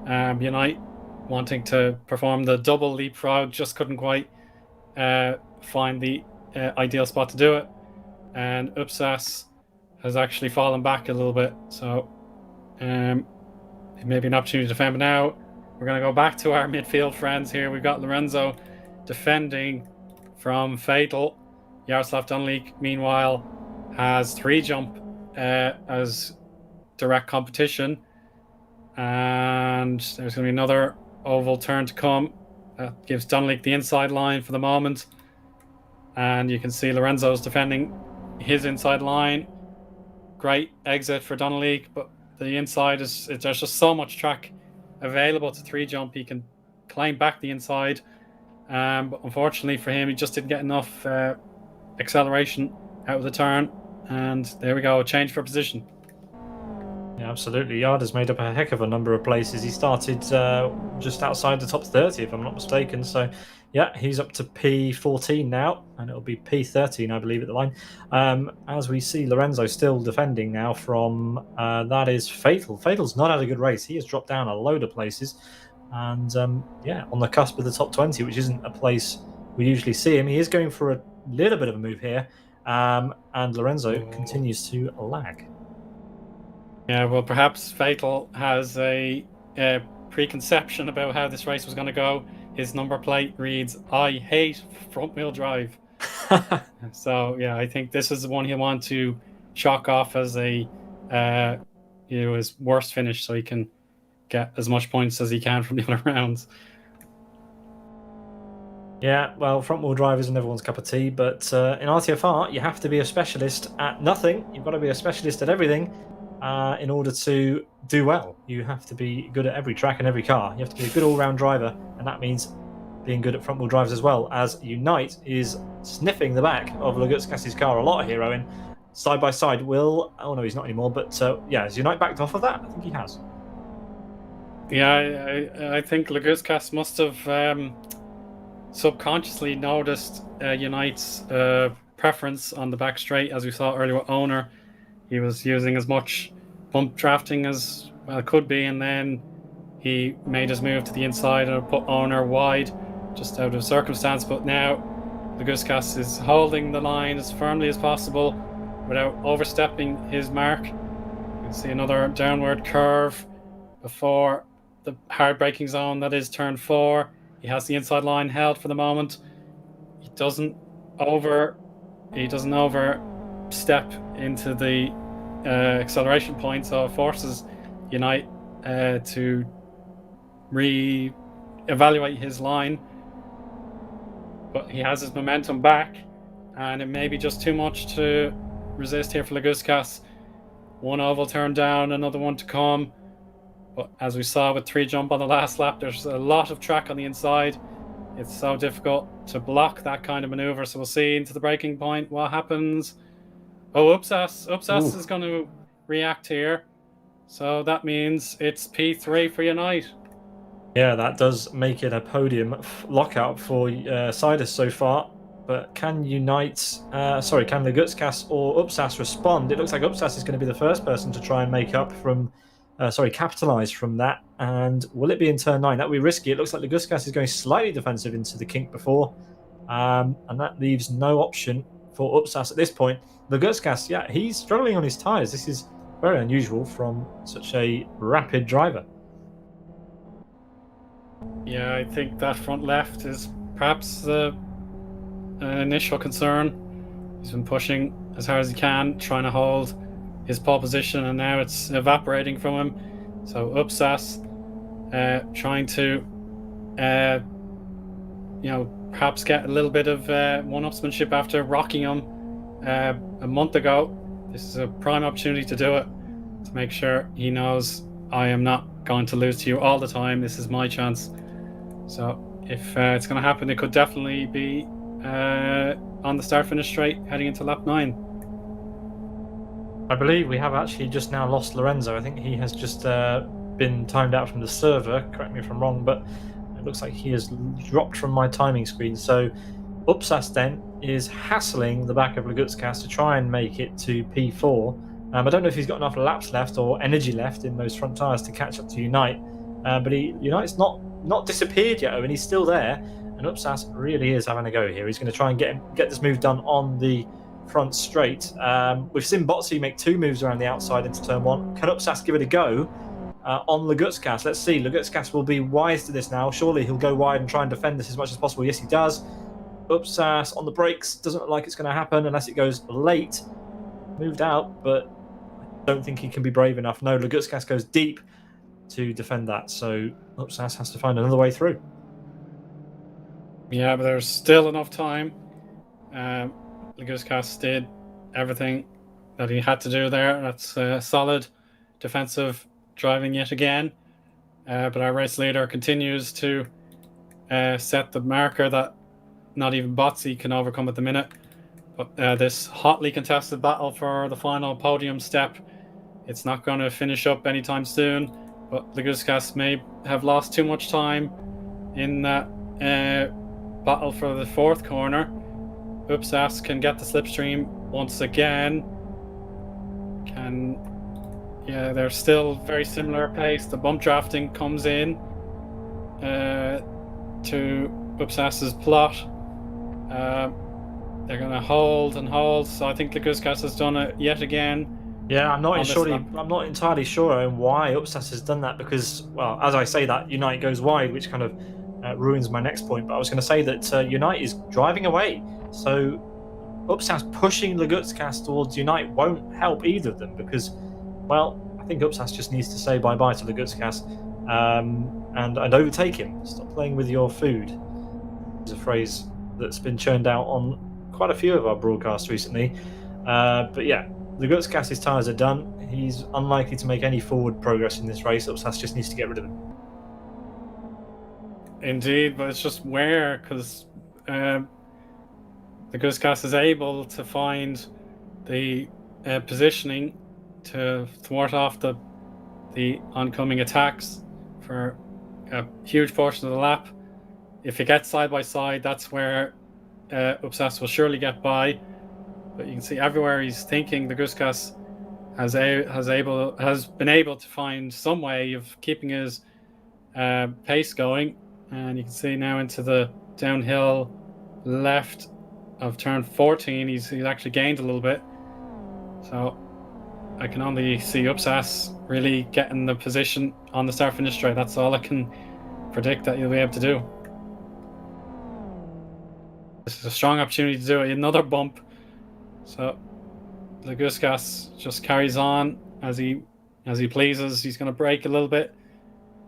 Unite wanting to perform the double leapfrog just couldn't quite find the ideal spot to do it, and Upsas has actually fallen back a little bit, so maybe an opportunity to defend. But now we're going to go back to our midfield friends here. We've got Lorenzo defending from Fatal. Yaroslav Dunleak, meanwhile, has 3 jump as direct competition, and there's going to be another oval turn to come. That gives Dunleak the inside line for the moment, and you can see Lorenzo's defending his inside line. Great exit for Dunleak, but the inside there's just so much track available to 3 jump. He can claim back the inside, but unfortunately for him, he just didn't get enough acceleration out of the turn, and there we go, a change for position. Yeah, absolutely. Yard has made up a heck of a number of places. He started just outside the top 30, if I'm not mistaken. So, yeah, he's up to P14 now, and it'll be P13, I believe, at the line. As we see Lorenzo still defending now from, that is Fatal. Fatal's not had a good race. He has dropped down a load of places. And, yeah, on the cusp of the top 20, which isn't a place we usually see him. He is going for a little bit of a move here. And Lorenzo continues to lag. Yeah, well, perhaps Fatal has a preconception about how this race was going to go. His number plate reads, "I hate front-wheel drive." So, yeah, I think this is the one he'll want to chalk off as his worst finish, so he can get as much points as he can from the other rounds. Yeah, well, front-wheel drive isn't everyone's cup of tea, but in RTFR, you have to be a specialist at nothing. You've got to be a specialist at everything. In order to do well, you have to be good at every track and every car. You have to be a good all-round driver, and that means being good at front-wheel drives as well, as Unite is sniffing the back of Legutskas's car a lot here, Eoin. Side by side, oh no, he's not anymore, but yeah, has Unite backed off of that? I think he has. Yeah, I think Leguskas must have subconsciously noticed Unite's preference on the back straight, as we saw earlier with Owner. He was using as much bump drafting as well could be, and then he made his move to the inside and put Owner wide, just out of circumstance. But now Leguskas is holding the line as firmly as possible without overstepping his mark. You can see another downward curve before the hard braking zone, that is turn 4. He has the inside line held for the moment. He doesn't overstep into the acceleration point, so it forces Unite to re-evaluate his line. But he has his momentum back, and it may be just too much to resist here for Leguskas. One oval turn down, another one to come. But as we saw with 3 jump on the last lap, there's a lot of track on the inside. It's so difficult to block that kind of maneuver. So we'll see into the braking point what happens. Oh, Upsas is going to react here. So that means it's P3 for Unite. Yeah, that does make it a podium lockout for Sidus so far. But can Legutskas or Upsas respond? It looks like Upsas is going to be the first person to try and make up from, capitalise from that. And will it be in turn 9? That would be risky. It looks like Legutskas is going slightly defensive into the kink before. And that leaves no option for Upsas at this point. Legutskas, yeah, he's struggling on his tyres. This is very unusual from such a rapid driver. Yeah, I think that front left is perhaps an initial concern. He's been pushing as hard as he can, trying to hold his pole position, and now it's evaporating from him. So Upsas trying to, perhaps get a little bit of one-upsmanship after rocking him a month ago. This is a prime opportunity to do it, to make sure he knows, I am not going to lose to you all the time. This is my chance. So if it's going to happen, it could definitely be on the start-finish straight heading into lap 9. I believe we have actually just now lost Lorenzo. I think he has just been timed out from the server. Correct me if I'm wrong, but it looks like he has dropped from my timing screen. So Upsas then is hassling the back of Lagutskas to try and make it to P4. I don't know if he's got enough laps left or energy left in those front tyres to catch up to Unite, but Unite's not disappeared yet, and he's still there. And Upsas really is having a go here. He's going to try and get this move done on the front straight. We've seen Botsy make 2 moves around the outside into turn 1. Can Upsas give it a go on Lagutskas? Let's see. Lagutskas will be wise to this now. Surely he'll go wide and try and defend this as much as possible. Yes, he does. Upsas on the brakes. Doesn't look like it's going to happen unless it goes late. Moved out, but I don't think he can be brave enough. No, Lagutskas goes deep to defend that. So Upsas has to find another way through. Yeah, but there's still enough time. Lagutskas did everything that he had to do there. That's solid defensive driving yet again. But our race leader continues to set the marker that not even Botsy can overcome at the minute. But this hotly contested battle for the final podium step, it's not going to finish up anytime soon. But Lagutskas may have lost too much time in that battle for the 4th corner. Upsas can get the slipstream once again. They're still very similar pace. The bump drafting comes in to Upsas's plot. They're going to hold and hold. So I think Lagutskas has done it yet again. Yeah, I'm not entirely sure on why Upsas has done that, because, well, as I say that, Unite goes wide, which kind of ruins my next point. But I was going to say that Unite is driving away. So Upsas pushing Lagutskas towards Unite won't help either of them, because, well, I think Upsas just needs to say bye-bye to Lagutskas and overtake him. Stop playing with your food is a phrase that's been churned out on quite a few of our broadcasts recently. But yeah, Lagutskas' tyres are done. He's unlikely to make any forward progress in this race. Upsas just needs to get rid of him. Indeed, but it's just where, because Lagutskas is able to find the positioning to thwart off the oncoming attacks for a huge portion of the lap. If it gets side by side, that's where Upsas will surely get by. But you can see everywhere he's thinking, Lagutskas has been able to find some way of keeping his pace going. And you can see now into the downhill left of turn 14, he's actually gained a little bit. So I can only see Upsas really getting the position on the start-finish straight. That's all I can predict that he'll be able to do. This is a strong opportunity to do it. Another bump. So Lagutskas just carries on as he pleases. He's going to brake a little bit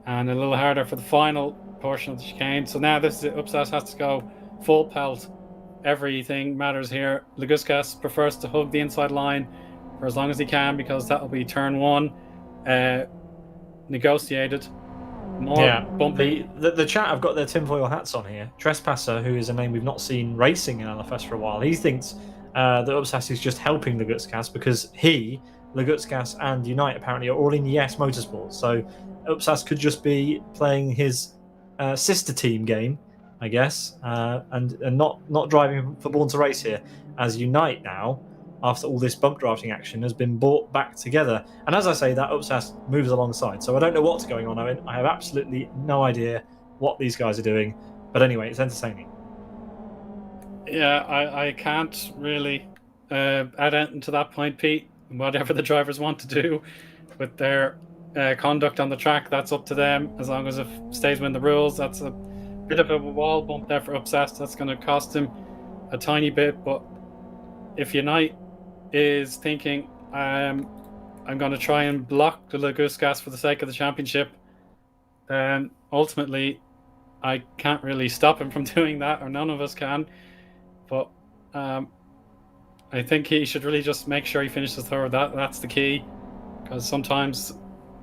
and a little harder for the final portion of the chicane. So now this is it. Upsas has to go full pelt. Everything matters here. Lagutskas prefers to hug the inside line for as long as he can, because that will be turn 1 negotiated. Bumpy. The chat have got their tinfoil hats on here. Trespasser, who is a name we've not seen racing in LFS for a while, he thinks that Upsas is just helping Lagutskas because he, Lagutskas, and Unite apparently are all in Yes Motorsport. So Upsas could just be playing his sister team game, I guess, and not driving for Born to Race here, as Unite now, after all this bump drafting action, has been brought back together. And as I say that, Upsas moves alongside. So I don't know what's going on, Owen. I have absolutely no idea what these guys are doing. But anyway, it's entertaining. Yeah, I can't really add anything to that point, Pete. Whatever the drivers want to do with their conduct on the track, that's up to them. As long as it stays within the rules. That's a bit of a wall bump there for Upsas. That's going to cost him a tiny bit. But if Unite is thinking, I'm going to try and block the Lagutskas for the sake of the championship, then ultimately I can't really stop him from doing that, or none of us can. But I think he should really just make sure he finishes third. That's the key, because sometimes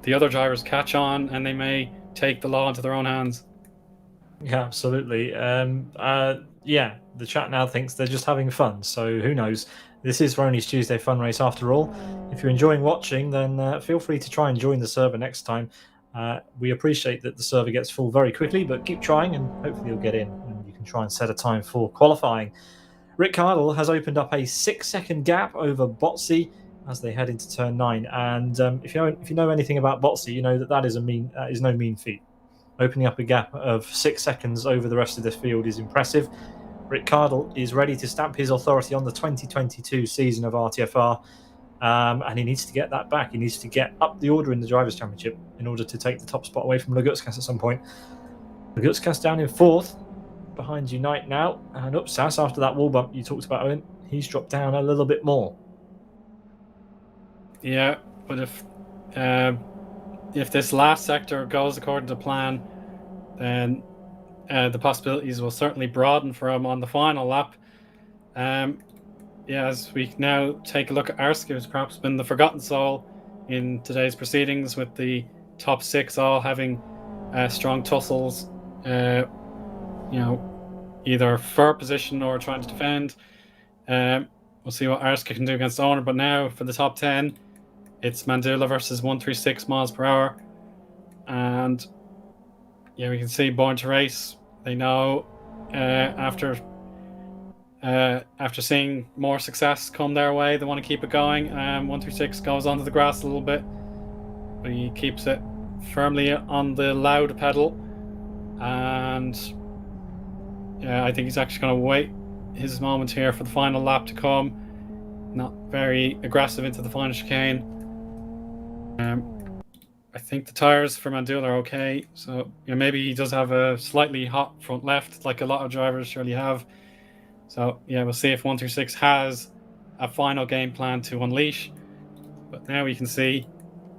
the other drivers catch on and they may take the law into their own hands. Yeah, absolutely. Yeah, the chat now thinks they're just having fun, so who knows? This is Rony's Tuesday Fun Race after all. If you're enjoying watching, then feel free to try and join the server next time. We appreciate that the server gets full very quickly, but keep trying and hopefully you'll get in and you can try and set a time for qualifying. Rick Cardle has opened up a 6-second gap over Botsy as they head into turn 9. And if you know anything about Botsy, you know that is no mean feat. Opening up a gap of 6 seconds over the rest of this field is impressive. Rick Cardle is ready to stamp his authority on the 2022 season of RTFR, and he needs to get that back. He needs to get up the order in the Drivers' Championship in order to take the top spot away from Lagutskas at some point. Lagutskas down in 4th, behind Unite now, and Upsas, after that wall bump you talked about, Eoin, he's dropped down a little bit more. Yeah, but if this last sector goes according to plan, then the possibilities will certainly broaden for him on the final lap. As we now take a look at Arsk, who's perhaps been the forgotten soul in today's proceedings, with the top 6 all having strong tussles, either for position or trying to defend. We'll see what Arsk can do against Owner, but now for the top 10, it's Mandula versus 136 miles per hour. And we can see Born to Race. They know after seeing more success come their way, they want to keep it going. 136 goes onto the grass a little bit, but he keeps it firmly on the loud pedal. And I think he's actually going to wait his moment here for the final lap to come. Not very aggressive into the final chicane. I think the tires for Mandula are okay, so maybe he does have a slightly hot front left, like a lot of drivers surely have. So we'll see if 136 has a final game plan to unleash. But now we can see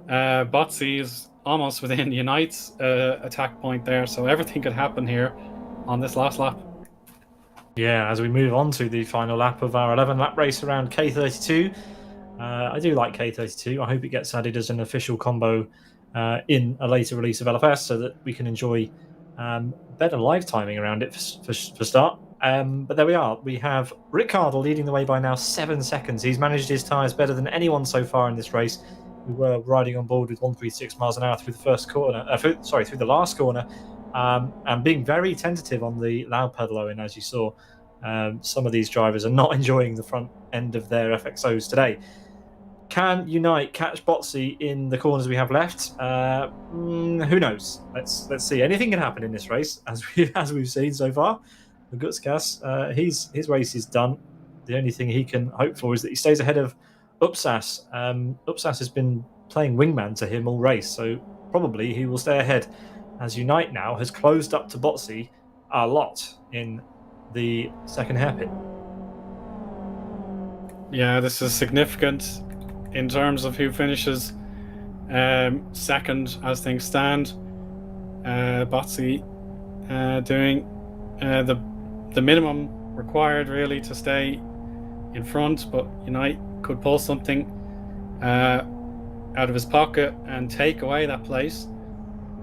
Botsy is almost within Unite's attack point there, so everything could happen here on this last lap. Yeah, as we move on to the final lap of our 11-lap race around K32. I do like K32. I hope it gets added as an official combo in a later release of LFS so that we can enjoy better live timing around it for start. But there we are. We have Rick Cardle leading the way by now 7 seconds. He's managed his tyres better than anyone so far in this race. We were riding on board with 136 miles an hour through the first corner. Through the last corner. And being very tentative on the loud pedal, Owen, as you saw. Some of these drivers are not enjoying the front end of their FXOs today. Can Unite catch Botsy in the corners we have left? Who knows? Let's see. Anything can happen in this race, as we've seen so far. Lagutskas, his race is done. The only thing he can hope for is that he stays ahead of Upsas. Upsas has been playing wingman to him all race, so probably he will stay ahead, as Unite now has closed up to Botsy a lot in the second hairpin. Yeah, this is significant in terms of who finishes second as things stand. Botsy doing the minimum required really to stay in front, but Unite could pull something out of his pocket and take away that place.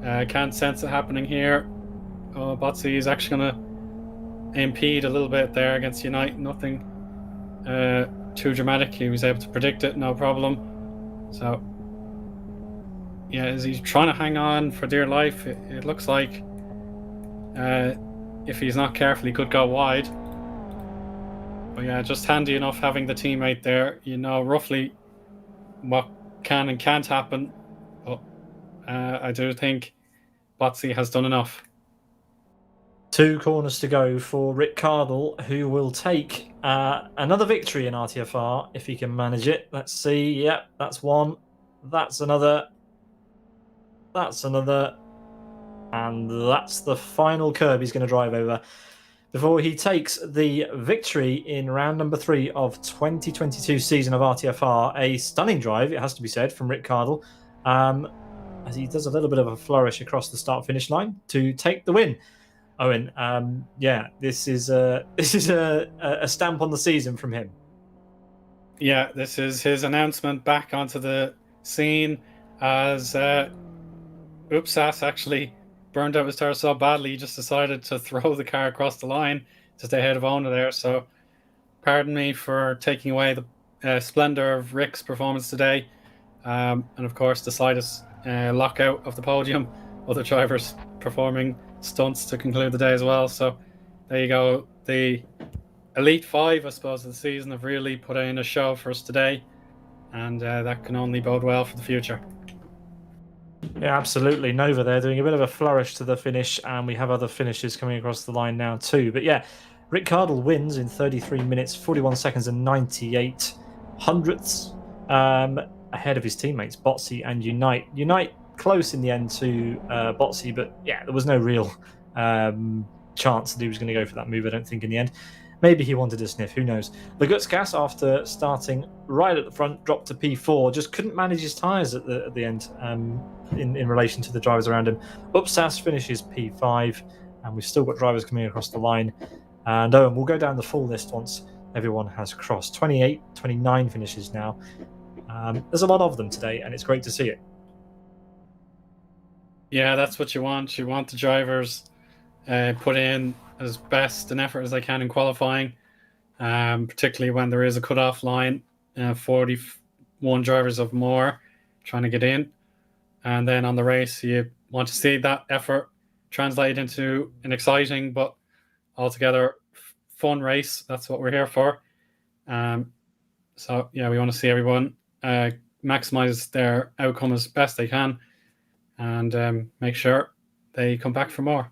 Can't sense it happening here. Botsy is actually going to impede a little bit there against Unite. Nothing too dramatic. He was able to predict it, no problem. So is he trying to hang on for dear life? It looks like if he's not careful, he could go wide. But just handy enough having the teammate there. You know roughly what can and can't happen. But I do think Botsy has done enough. 2 corners to go for Rick Cardle, who will take another victory in RTFR if he can manage it. Let's see. Yep, that's one. That's another. That's another. And that's the final curb he's going to drive over before he takes the victory in round number 3 of 2022 season of RTFR. A stunning drive, it has to be said, from Rick Cardle, as he does a little bit of a flourish across the start-finish line to take the win. Owen, this is a stamp on the season from him. Yeah, this is his announcement back onto the scene as Upsas actually burned out his tire so badly he just decided to throw the car across the line to stay ahead of Owner there. So pardon me for taking away the splendor of Rick's performance today, and of course the slightest lockout of the podium. Other drivers performing stunts to conclude the day as well. So there you go. The Elite 5, I suppose, of the season have really put in a show for us today, and that can only bode well for the future. Yeah, absolutely. Nova there doing a bit of a flourish to the finish, and we have other finishes coming across the line now too. But yeah, Rick Cardle wins in 33 minutes, 41 seconds and 98 hundredths, ahead of his teammates Botsy and Unite. Unite close in the end to Botsy, but yeah, there was no real chance that he was going to go for that move, I don't think, in the end. Maybe he wanted a sniff, who knows. Lagutskis, after starting right at the front, dropped to P4, just couldn't manage his tyres at the end in relation to the drivers around him. Upsas finishes P5, and we've still got drivers coming across the line. And Owen, we'll go down the full list once everyone has crossed. 28, 29 finishes now. There's a lot of them today, and it's great to see it. Yeah, that's what you want. You want the drivers put in as best an effort as they can in qualifying, particularly when there is a cut-off line, 41 drivers of more trying to get in. And then on the race, you want to see that effort translate into an exciting but altogether fun race. That's what we're here for. So, yeah, we want to see everyone maximize their outcome as best they can and make sure they come back for more.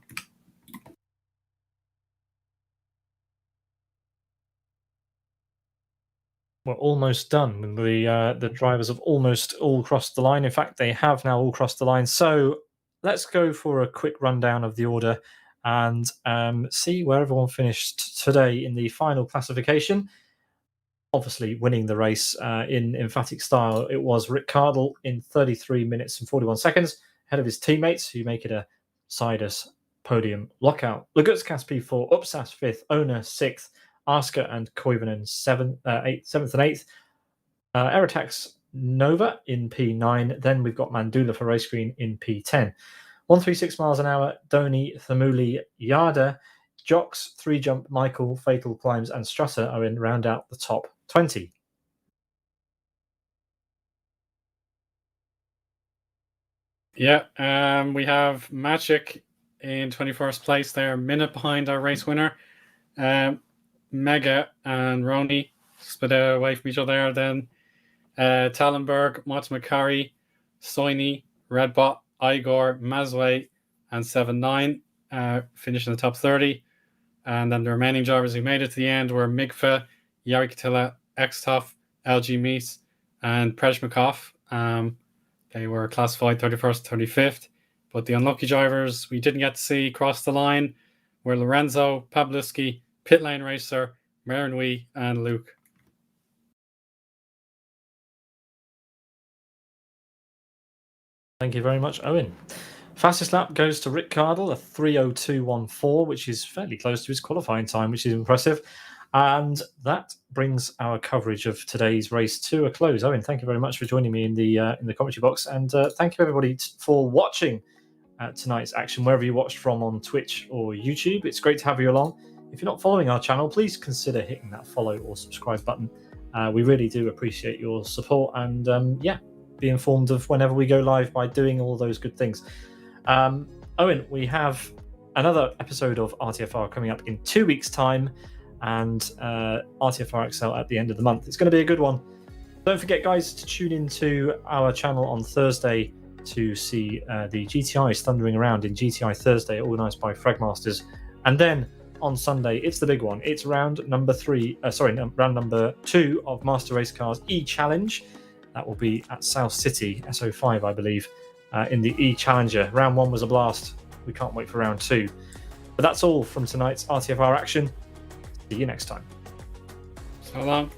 We're almost done. The drivers have almost all crossed the line. In fact, they have now all crossed the line. So let's go for a quick rundown of the order and see where everyone finished today in the final classification. Obviously, winning the race in emphatic style, it was Rick Cardle in 33 minutes and 41 seconds, ahead of his teammates, who make it a Sidus podium lockout. Lagutskis P4, Upsas 5th, Ona 6th, Asker and Koivunen 7th and 8th. Eritax Nova in P9. Then we've got Mandula for race green in P10. 136 miles an hour, Doni, Thamuli, Yada, Jocks, 3-jump, Michael, Fatal Climbs and Strasser are in round out the top 20. Yeah, we have Magic in 21st place there, a minute behind our race winner. Mega and Rony split away from each other. Then Tallenberg, Motsmakari, Soini, Redbot, Igor, Mazway, and 7-9 finished in the top 30. And then the remaining drivers who made it to the end were Migfa, Yarikatila, Xtoff, LG Meese, and Prejmakov. They were classified 31st, 35th. But the unlucky drivers we didn't get to see cross the line were Lorenzo, Pavlovsky, Pit Lane Racer, Marinui, and Luke. Thank you very much, Owen. Fastest lap goes to Rick Cardle, a 3:02.14, which is fairly close to his qualifying time, which is impressive. And that brings our coverage of today's race to a close. Owen, thank you very much for joining me in the commentary box, and thank you everybody for watching tonight's action, wherever you watched from on Twitch or YouTube. It's great to have you along. If you're not following our channel, please consider hitting that follow or subscribe button. We really do appreciate your support, and be informed of whenever we go live by doing all those good things. Owen, we have another episode of RTFR coming up in 2 weeks' time, and RTFR XL at the end of the month. It's going to be a good one. Don't forget, guys, to tune into our channel on Thursday to see the GTIs thundering around in GTI Thursday, organised by Fragmasters. And then on Sunday, it's the big one. It's round number 2 of Master Race Cars E-Challenge. That will be at South City, SO5, I believe, in the E-Challenger. Round 1 was a blast. We can't wait for round 2. But that's all from tonight's RTFR action. See you next time. So long.